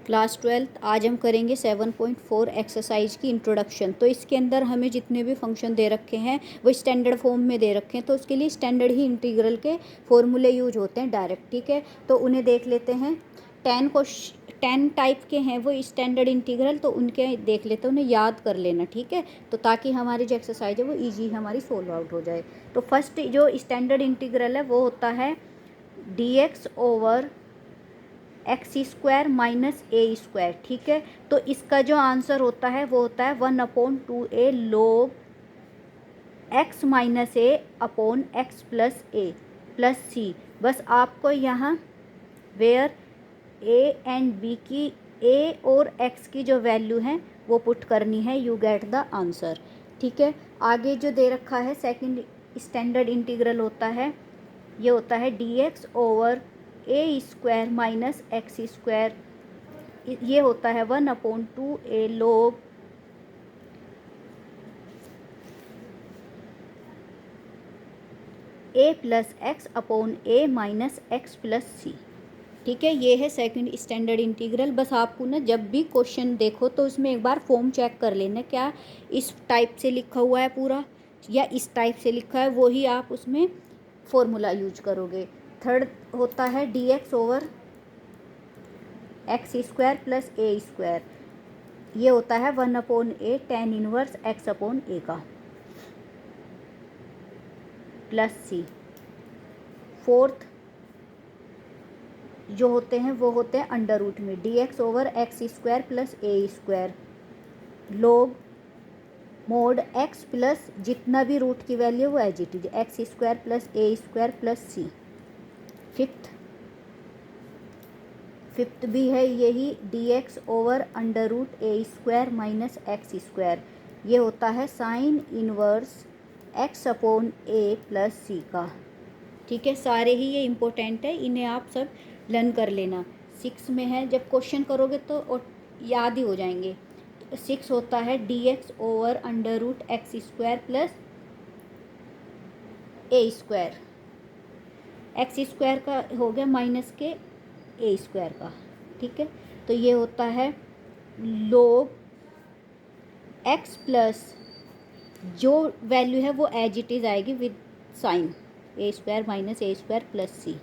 Class 12th आज हम करेंगे 7.4 एक्सरसाइज की इंट्रोडक्शन। तो इसके अंदर हमें जितने भी फंक्शन दे रखे हैं वो स्टैंडर्ड फॉर्म में दे रखे हैं, तो उसके लिए स्टैंडर्ड ही इंटीग्रल के फॉर्मूले यूज होते हैं डायरेक्ट। ठीक है, तो उन्हें देख लेते हैं। 10 टाइप के हैं वो स्टैंडर्ड इंटीग्रल, तो उनके देख लेते हैं, उन्हें याद कर लेना। ठीक है, तो ताकि हमारी जो एक्सरसाइज है वो ईजी हमारी सोल्व आउट हो जाए। तो फर्स्ट जो स्टैंडर्ड इंटीग्रल है वो होता है dx over x square minus a square. ठीक है, तो इसका जो आंसर होता है वो होता है 1/2a log एक्स माइनस ए अपॉन एक्स प्लस ए प्लस सी। बस आपको यहाँ वेयर ए एंड बी की ए और एक्स की जो वैल्यू है वो पुट करनी है, यू गेट द आंसर। ठीक है, आगे जो दे रखा है सेकंड स्टैंडर्ड इंटीग्रल होता है, ये होता है dx ओवर ए स्क्वायर माइनस एक्स स्क्वायर। ये होता है 1/2a log ए प्लस एक्स अपॉन ए माइनस एक्स प्लस सी। ठीक है, ये है सेकंड स्टैंडर्ड इंटीग्रल। बस आपको ना जब भी क्वेश्चन देखो तो उसमें एक बार फॉर्म चेक कर लेना, क्या इस टाइप से लिखा हुआ है पूरा या इस टाइप से लिखा है, वो ही आप उसमें फॉर्मूला यूज करोगे। थर्ड होता है dx over x square plus a square. ये होता है 1/a tan inverse x upon a का प्लस सी। फोर्थ जो होते हैं वो होते हैं अंडर रूट में dx over x square plus a square log mod x plus जितना भी रूट की वैल्यू वो as it is x square plus a square plus c. Fifth भी है यही dx over under root a square minus x square. ये होता है sine inverse x upon a plus c का। ठीक है, सारे ही ये इम्पोर्टेंट है, इन्हें आप सब लर्न कर लेना। 6 में है, जब क्वेश्चन करोगे तो याद ही हो जाएंगे। 6 होता है dx over under root x square plus a square. X square का हो गया माइनस के ए स्क्वायर का। ठीक है, तो ये होता है log एक्स प्लस जो वैल्यू है वो एज इट इज़ आएगी with sign a square minus a square plus c.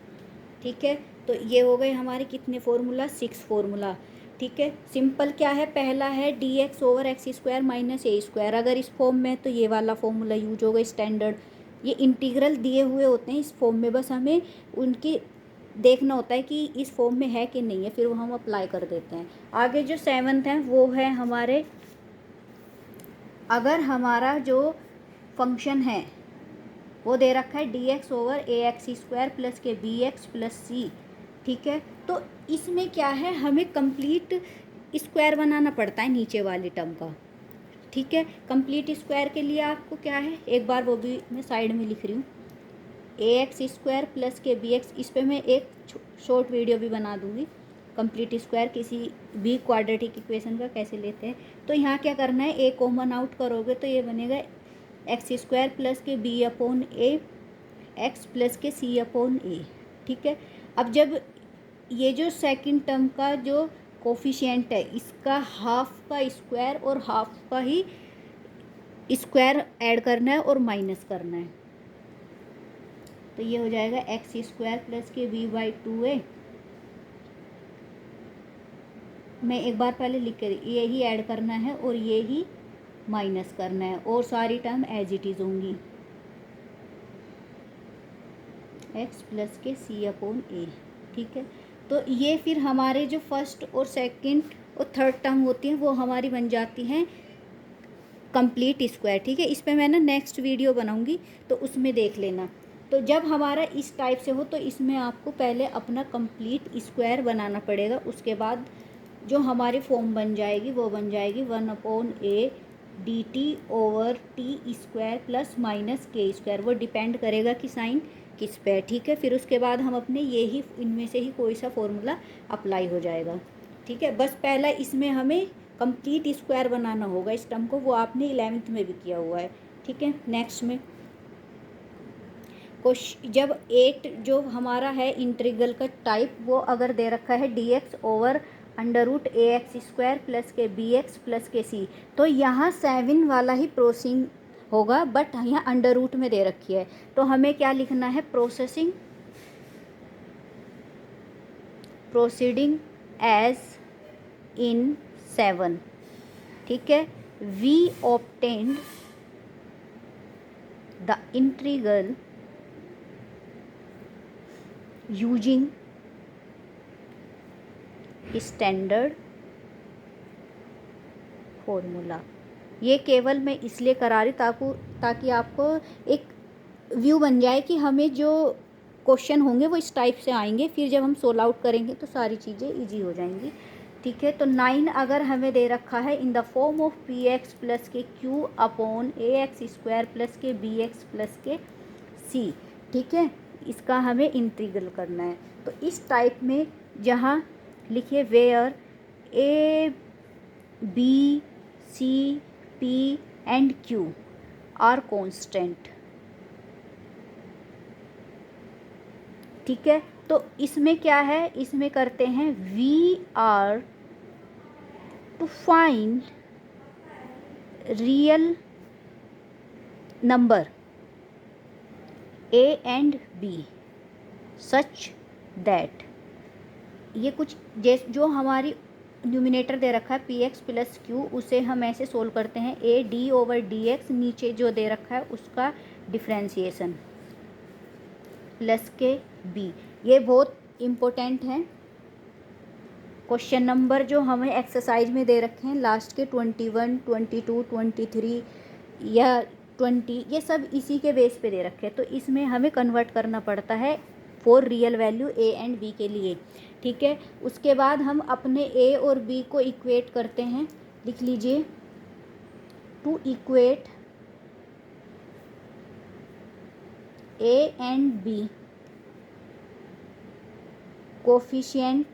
ठीक है, तो ये हो गए हमारे कितने फॉर्मूला, 6 फॉर्मूला। ठीक है, सिंपल क्या है, पहला है dx over x square minus a square. अगर इस फॉर्म में तो ये वाला फॉर्मूला यूज होगा स्टैंडर्ड। ये इंटीग्रल दिए हुए होते हैं इस फॉर्म में, बस हमें उनकी देखना होता है कि इस फॉर्म में है कि नहीं है, फिर वो हम अप्लाई कर देते हैं। आगे जो 7th है वो है हमारे, अगर हमारा जो फंक्शन है वो दे रखा है dx ओवर ए एक्स स्क्वायर प्लस के बी एक्स प्लस सी। ठीक है, तो इसमें क्या है, हमें कंप्लीट स्क्वायर बनाना पड़ता है नीचे वाले टर्म का। ठीक है, कंप्लीट स्क्वायर के लिए आपको क्या है, एक बार वो भी मैं साइड में लिख रही हूँ, ए एक्स स्क्वायर प्लस के बी एक्स। इस पर मैं एक शॉर्ट वीडियो भी बना दूँगी, कंप्लीट स्क्वायर किसी भी क्वाड्रेटिक इक्वेशन का कैसे लेते हैं। तो यहाँ क्या करना है, ए कॉमन आउट करोगे तो ये बनेगा एक्स स्क्वायर प्लस के बी अपॉन ए एक्स प्लस के सी अपॉन ए। ठीक है, अब जब ये जो सेकंड टर्म का जो कोफिशिएंट है इसका हाफ का स्क्वायर और हाफ का ही स्क्वायर ऐड करना है और माइनस करना है, तो ये हो जाएगा एक्स स्क्वायर प्लस के बी बाई 2a। मैं एक बार पहले लिख कर ये ही ऐड करना है और ये ही माइनस करना है, और सारी टर्म एज इट इज़ होंगी एक्स प्लस के सी अपॉन ए। ठीक है, तो ये फिर हमारे जो फर्स्ट और सेकंड और थर्ड टर्म होती हैं वो हमारी बन जाती हैं कंप्लीट स्क्वायर। ठीक है, इस पर मैं ना नेक्स्ट वीडियो बनाऊंगी तो उसमें देख लेना। तो जब हमारा इस टाइप से हो तो इसमें आपको पहले अपना कंप्लीट स्क्वायर बनाना पड़ेगा, उसके बाद जो हमारी फॉर्म बन जाएगी वो बन जाएगी 1/a dt over T square plus minus के स्क्वायर। वो डिपेंड करेगा कि साइन किस पे है। ठीक है, फिर उसके बाद हम अपने ये ही इनमें से ही कोई सा फॉर्मूला अप्लाई हो जाएगा। ठीक है, बस पहला इसमें हमें कंप्लीट स्क्वायर बनाना होगा इस टर्म को, वो आपने 11th में भी किया हुआ है। ठीक है, नेक्स्ट में जब 8 जो हमारा है इंटीग्रल का टाइप, वो अगर दे रखा है dx ओवर √ax² प्लस के bx प्लस के c। तो यहाँ 7 वाला ही प्रोसेसिंग होगा, बट यहाँ अंडर रूट में दे रखी है, तो हमें क्या लिखना है, प्रोसीडिंग एज इन 7। ठीक है, we obtained the integral using standard formula. ये केवल मैं इसलिए करा रही ताकि आपको एक व्यू बन जाए कि हमें जो क्वेश्चन होंगे वो इस टाइप से आएंगे, फिर जब हम सोल्व आउट करेंगे तो सारी चीज़ें इजी हो जाएंगी। ठीक है, तो 9 अगर हमें दे रखा है in the form of P x plus के क्यू अपॉन ax² प्लस के bx प्लस के c। ठीक है, इसका हमें इंटीग्रल करना है। तो इस टाइप में जहाँ लिखिए where a b c p and q are constant. ठीक है, तो इसमें क्या है, इसमें करते हैं we are to find real number a and b such that, ये कुछ जो हमारी न्यूमिनेटर दे रखा है पी एक्स प्लस क्यू, उसे हम ऐसे सोल्व करते हैं A D over D x, नीचे जो दे रखा है उसका डिफ्रेंशिएशन प्लस के बी। ये बहुत इम्पोर्टेंट है। क्वेश्चन नंबर जो हमें एक्सरसाइज में दे रखे हैं लास्ट के 21, 22, 23 या 20, ये सब इसी के बेस पे दे रखे हैं, तो इसमें हमें कन्वर्ट करना पड़ता है for real value A and B के लिए। ठीक है, उसके बाद हम अपने ए और बी को इक्वेट करते हैं, लिख लीजिए to equate A and B coefficient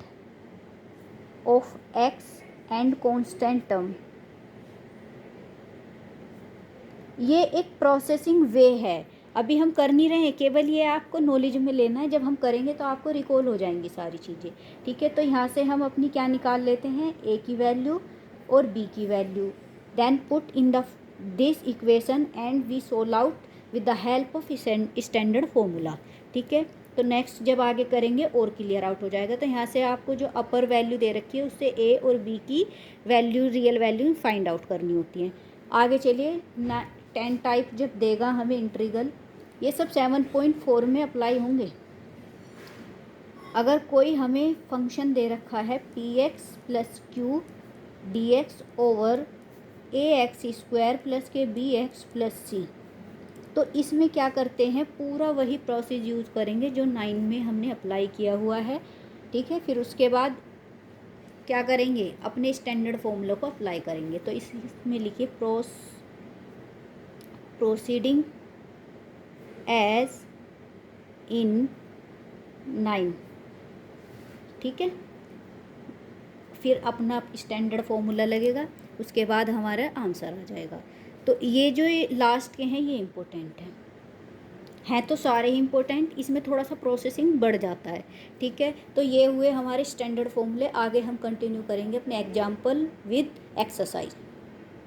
of X and constant term. ये एक प्रोसेसिंग वे है, अभी हम कर नहीं रहे हैं, केवल ये आपको नॉलेज में लेना है, जब हम करेंगे तो आपको रिकॉल हो जाएंगी सारी चीज़ें। ठीक है, तो यहाँ से हम अपनी क्या निकाल लेते हैं, ए की वैल्यू और बी की वैल्यू, then put in the this equation and we solve out with the help of standard formula. ठीक है, तो नेक्स्ट जब आगे करेंगे और क्लियर आउट हो जाएगा। तो यहाँ से आपको जो अपर वैल्यू दे रखी है उससे ए और बी की value, real value find out करनी होती है। आगे चलिए 10 टाइप जब देगा हमें इंटीग्रल, ये सब 7.4 में अप्लाई होंगे। अगर कोई हमें फंक्शन दे रखा है P x plus Q D x over ax² plus के bx प्लस सी, तो इसमें क्या करते हैं, पूरा वही प्रोसेस यूज़ करेंगे जो 9 में हमने अप्लाई किया हुआ है। ठीक है, फिर उसके बाद क्या करेंगे, अपने स्टैंडर्ड फॉर्मूला को अप्लाई करेंगे। तो इसमें लिखिए प्रोसीडिंग एज इन 9। ठीक है, फिर अपना स्टैंडर्ड फॉर्मूला लगेगा, उसके बाद हमारा आंसर आ जाएगा। तो ये जो लास्ट के हैं ये इम्पोर्टेंट हैं तो सारे ही इम्पोर्टेंट, इसमें थोड़ा सा प्रोसेसिंग बढ़ जाता है। ठीक है, तो ये हुए हमारे स्टैंडर्ड फॉर्मूले। आगे हम कंटिन्यू करेंगे अपने एग्जाम्पल विद एक्सरसाइज।